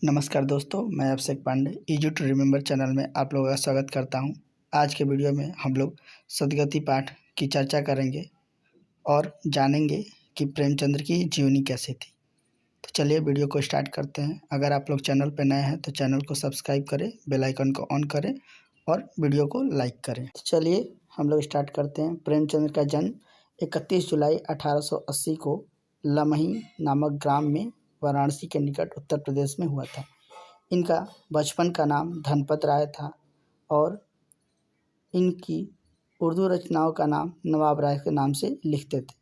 नमस्कार दोस्तों, मैं Abhishek Pandey easy to remember channel में आप लोगों का स्वागत करता हूं। आज के वीडियो में हम लोग सदगति पाठ की चर्चा करेंगे और जानेंगे कि प्रेमचंद्र की जीवनी कैसी थी। तो चलिए वीडियो को स्टार्ट करते हैं। अगर आप लोग चैनल पर नए हैं तो चैनल को सब्सक्राइब करें, बेल आइकन को ऑन करें और वीडियो को लाइक करें। तो चलिए हम लोग स्टार्ट करते हैं। प्रेमचंद्र का जन्म 31 जुलाई 1880 को लमही नामक ग्राम में वाराणसी के निकट उत्तर प्रदेश में हुआ था। इनका बचपन का नाम धनपत राय था और इनकी उर्दू रचनाओं का नाम नवाब राय के नाम से लिखते थे।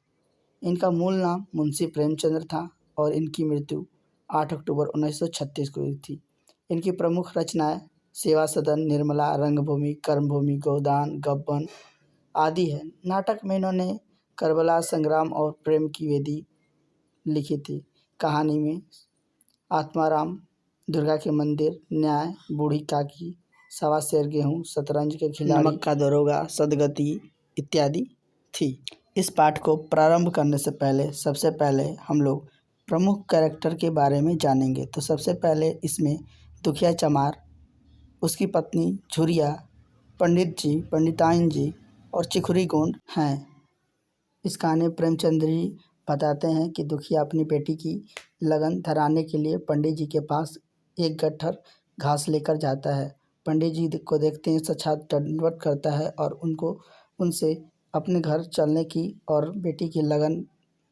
इनका मूल नाम मुंशी प्रेमचंद्र था और इनकी मृत्यु 8 अक्टूबर 1936 को हुई थी। इनकी प्रमुख रचनाएं सेवा सदन, निर्मला, रंगभूमि, कर्मभूमि, गोदान, गब्बन आदि है। नाटक में इन्होंने करबला संग्राम और प्रेम की वेदी लिखी थी। कहानी में आत्माराम, दुर्गा के मंदिर, न्याय, बूढ़ी काकी, सवा शेर गेहूँ, शतरंज के खिलाड़ी, नमक का दरोगा, सदगति इत्यादि थी। इस पाठ को प्रारंभ करने से पहले सबसे पहले हम लोग प्रमुख कैरेक्टर के बारे में जानेंगे। तो सबसे पहले इसमें दुखिया चमार, उसकी पत्नी झुरिया, पंडित जी, पंडिताइन जी और चिखुरी गोंड हैं। इस कहानी प्रेमचंद्र जी बताते हैं कि दुखिया अपनी बेटी की लगन धराने के लिए पंडित जी के पास एक गट्ठर घास लेकर जाता है। पंडित जी को देखते ही साक्षात दंडवत करता है और उनसे अपने घर चलने की और बेटी की लगन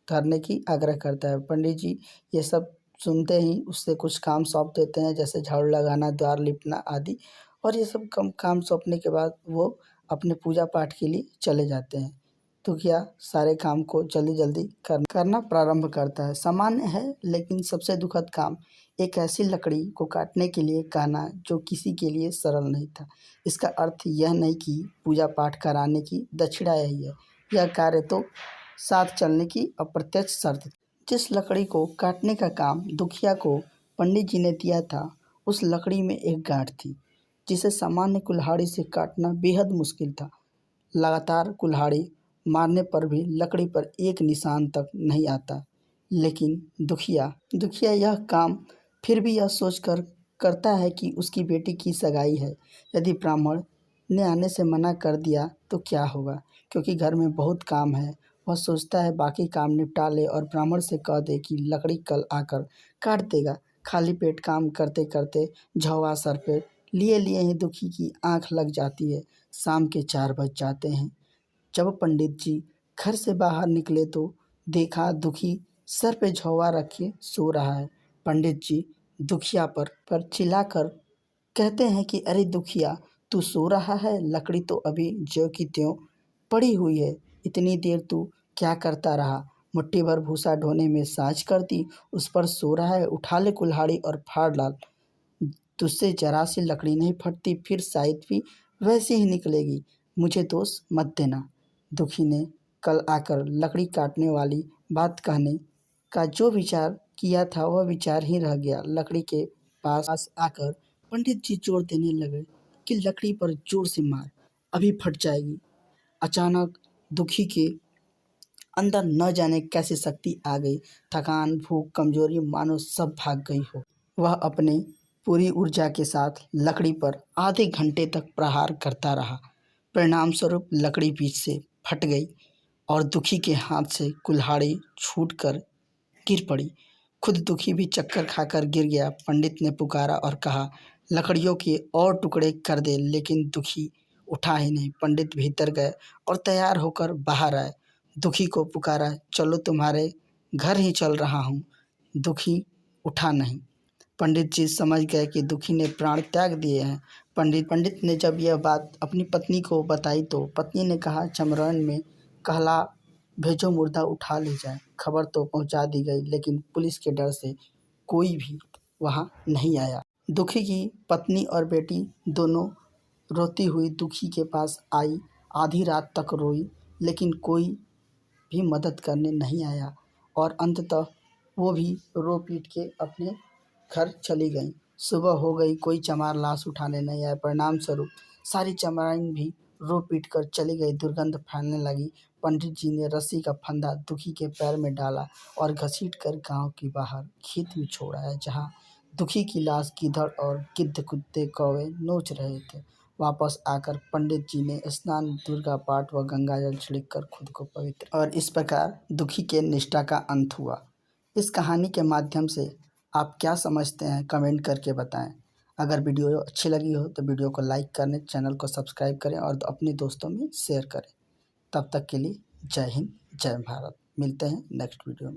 धरने की आग्रह करता है। पंडित जी ये सब सुनते ही उससे कुछ काम सौंप देते हैं, जैसे झाड़ू लगाना, द्वार लिपना आदि। और ये सब काम सौंपने के बाद वो अपने पूजा पाठ के लिए चले जाते हैं। दुखिया सारे काम को जल्दी जल्दी करना प्रारंभ करता है। सामान्य है लेकिन सबसे दुखद काम एक ऐसी लकड़ी को काटने के लिए कहना जो किसी के लिए सरल नहीं था। इसका अर्थ यह नहीं कि पूजा पाठ कराने की दक्षिणा यही है। यह कार्य तो साथ चलने की अप्रत्यक्ष शर्त थी। जिस लकड़ी को काटने का काम दुखिया को पंडित जी ने दिया था, उस लकड़ी में एक गांठ थी जिसे सामान्य कुल्हाड़ी से काटना बेहद मुश्किल था। लगातार कुल्हाड़ी मारने पर भी लकड़ी पर एक निशान तक नहीं आता। लेकिन दुखिया यह काम फिर भी यह सोचकर करता है कि उसकी बेटी की सगाई है। यदि ब्राह्मण ने आने से मना कर दिया तो क्या होगा, क्योंकि घर में बहुत काम है। वह सोचता है बाकी काम निपटा ले और ब्राह्मण से कह दे कि लकड़ी कल आकर काट देगा। खाली पेट काम करते करते झौवा सर पे लिए ही दुखी की आंख लग जाती है। शाम के 4 बज जाते हैं। जब पंडित जी घर से बाहर निकले तो देखा दुखी सर पे झौवा रखे सो रहा है। पंडित जी दुखिया पर चिल्लाकर कहते हैं कि अरे दुखिया, तू सो रहा है? लकड़ी तो अभी ज्यों की त्यों पड़ी हुई है। इतनी देर तू क्या करता रहा? मुट्ठी भर भूसा ढोने में साझ कर दी, उस पर सो रहा है। उठा ले कुल्हाड़ी और फाड़ डाल। तुझसे जरा सी लकड़ी नहीं फटती, फिर शायद भी वैसे ही निकलेगी। मुझे दोष मत देना। दुखी ने कल आकर लकड़ी काटने वाली बात कहने का जो विचार किया था वह विचार ही रह गया। लकड़ी के पास आकर पंडित जी जोर देने लगे कि लकड़ी पर जोर से मार, अभी फट जाएगी। अचानक दुखी के अंदर न जाने कैसी शक्ति आ गई। थकान, भूख, कमजोरी मानो सब भाग गई हो। वह अपने पूरी ऊर्जा के साथ लकड़ी पर आधे घंटे तक प्रहार करता रहा। परिणाम स्वरूप लकड़ी बीच से फट गई और दुखी के हाथ से कुल्हाड़ी छूटकर गिर पड़ी। खुद दुखी भी चक्कर खाकर गिर गया। पंडित ने पुकारा और कहा लकड़ियों के और टुकड़े कर दे, लेकिन दुखी उठा ही नहीं। पंडित भीतर गए और तैयार होकर बाहर आए। दुखी को पुकारा, चलो तुम्हारे घर ही चल रहा हूँ। दुखी उठा नहीं। पंडित जी समझ गए कि दुखी ने प्राण त्याग दिए हैं। पंडित ने जब यह बात अपनी पत्नी को बताई तो पत्नी ने कहा, चमरन में कहला भेजो, मुर्दा उठा ले जाए। खबर तो पहुंचा दी गई, लेकिन पुलिस के डर से कोई भी वहां नहीं आया। दुखी की पत्नी और बेटी दोनों रोती हुई दुखी के पास आई। आधी रात तक रोई, लेकिन कोई भी मदद करने नहीं आया और अंततः वो भी रो पीट के अपने घर चली गई। सुबह हो गई, कोई चमार लाश उठाने नहीं आया। परिणाम स्वरूप सारी चमारें भी रो पीट कर चली गई। दुर्गंध फैलने लगी। पंडित जी ने रस्सी का फंदा दुखी के पैर में डाला और घसीट कर गांव के बाहर खेत में छोड़ आया, जहां दुखी की लाश गीदड़ और गिद्ध कुत्ते कौवे नोच रहे थे। वापस आकर पंडित जी ने स्नान, दुर्गा पाठ व गंगाजल छिड़ककर खुद को पवित्र, और इस प्रकार दुखी के निष्ठा का अंत हुआ। इस कहानी के माध्यम से आप क्या समझते हैं, कमेंट करके बताएं। अगर वीडियो अच्छी लगी हो तो वीडियो को लाइक करें, चैनल को सब्सक्राइब करें और अपने दोस्तों में शेयर करें। तब तक के लिए जय हिंद, जय भारत। मिलते हैं नेक्स्ट वीडियो में।